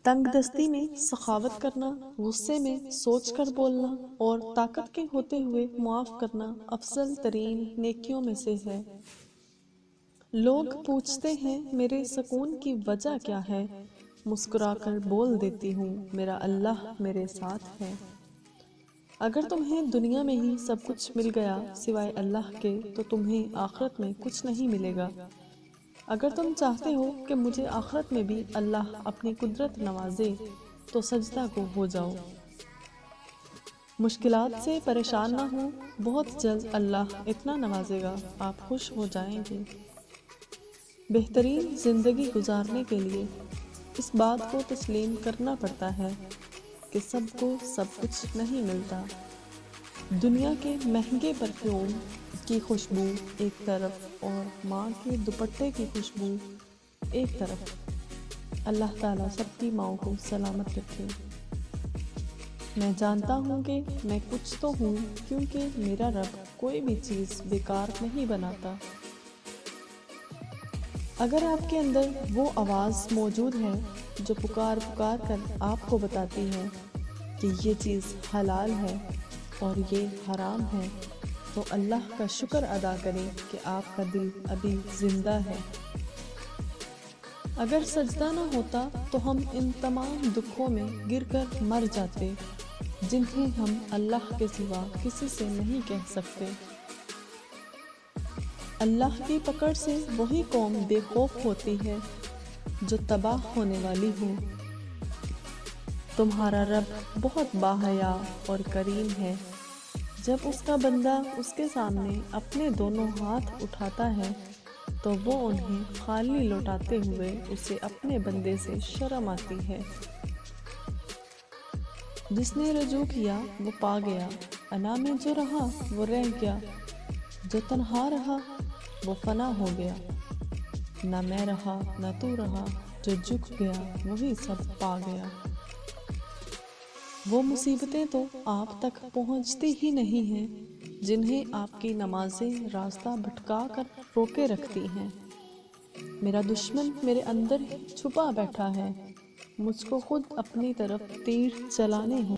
تنگ دستی میں سخاوت کرنا، غصے میں سوچ کر بولنا اور طاقت کے ہوتے ہوئے معاف کرنا افضل ترین نیکیوں میں سے ہے۔ لوگ پوچھتے ہیں میرے سکون کی وجہ کیا ہے؟ مسکرا کر بول دیتی ہوں میرا اللہ میرے ساتھ ہے۔ اگر تمہیں دنیا میں ہی سب کچھ مل گیا سوائے اللہ کے تو تمہیں آخرت میں کچھ نہیں ملے گا۔ اگر تم چاہتے ہو کہ مجھے آخرت میں بھی اللہ اپنی قدرت نوازے تو سجدہ کو ہو جاؤ۔ مشکلات سے پریشان نہ ہو، بہت جلد اللہ اتنا نوازے گا آپ خوش ہو جائیں گے۔ بہترین زندگی گزارنے کے لیے اس بات کو تسلیم کرنا پڑتا ہے کہ سب کو سب کچھ نہیں ملتا۔ دنیا کے مہنگے پرفیوم کی خوشبو ایک طرف اور ماں کے دوپٹے کی خوشبو ایک طرف۔ اللہ تعالیٰ سب کی ماؤں کو سلامت رکھے۔ میں جانتا ہوں کہ میں کچھ تو ہوں کیونکہ میرا رب کوئی بھی چیز بیکار نہیں بناتا۔ اگر آپ کے اندر وہ آواز موجود ہے جو پکار پکار کر آپ کو بتاتی ہے کہ یہ چیز حلال ہے اور یہ حرام ہے تو اللہ کا شکر ادا کریں کہ آپ کا دل ابھی زندہ ہے۔ اگر سجدہ نہ ہوتا تو ہم ان تمام دکھوں میں گر کر مر جاتے جنہیں ہم اللہ کے سوا کسی سے نہیں کہہ سکتے۔ اللہ کی پکڑ سے وہی قوم بے خوف ہوتی ہے جو تباہ ہونے والی ہو۔ تمہارا رب بہت باحیا اور کریم ہے۔ جب اس کا بندہ اس کے سامنے اپنے دونوں ہاتھ اٹھاتا ہے تو وہ انہیں خالی لوٹاتے ہوئے اسے اپنے بندے سے شرم آتی ہے۔ جس نے رجوع کیا وہ پا گیا، انا میں جو رہا وہ رہ گیا، جو تنہا رہا وہ فنا ہو گیا، نہ میں رہا نہ تو رہا، جو جھک گیا وہی سب پا گیا۔ وہ مصیبتیں تو آپ تک پہنچتی ہی نہیں ہیں جنہیں آپ کی نمازیں راستہ بھٹکا کر روکے رکھتی ہیں۔ میرا دشمن میرے اندر چھپا بیٹھا ہے، مجھ کو خود اپنی طرف تیر چلانے ہوں۔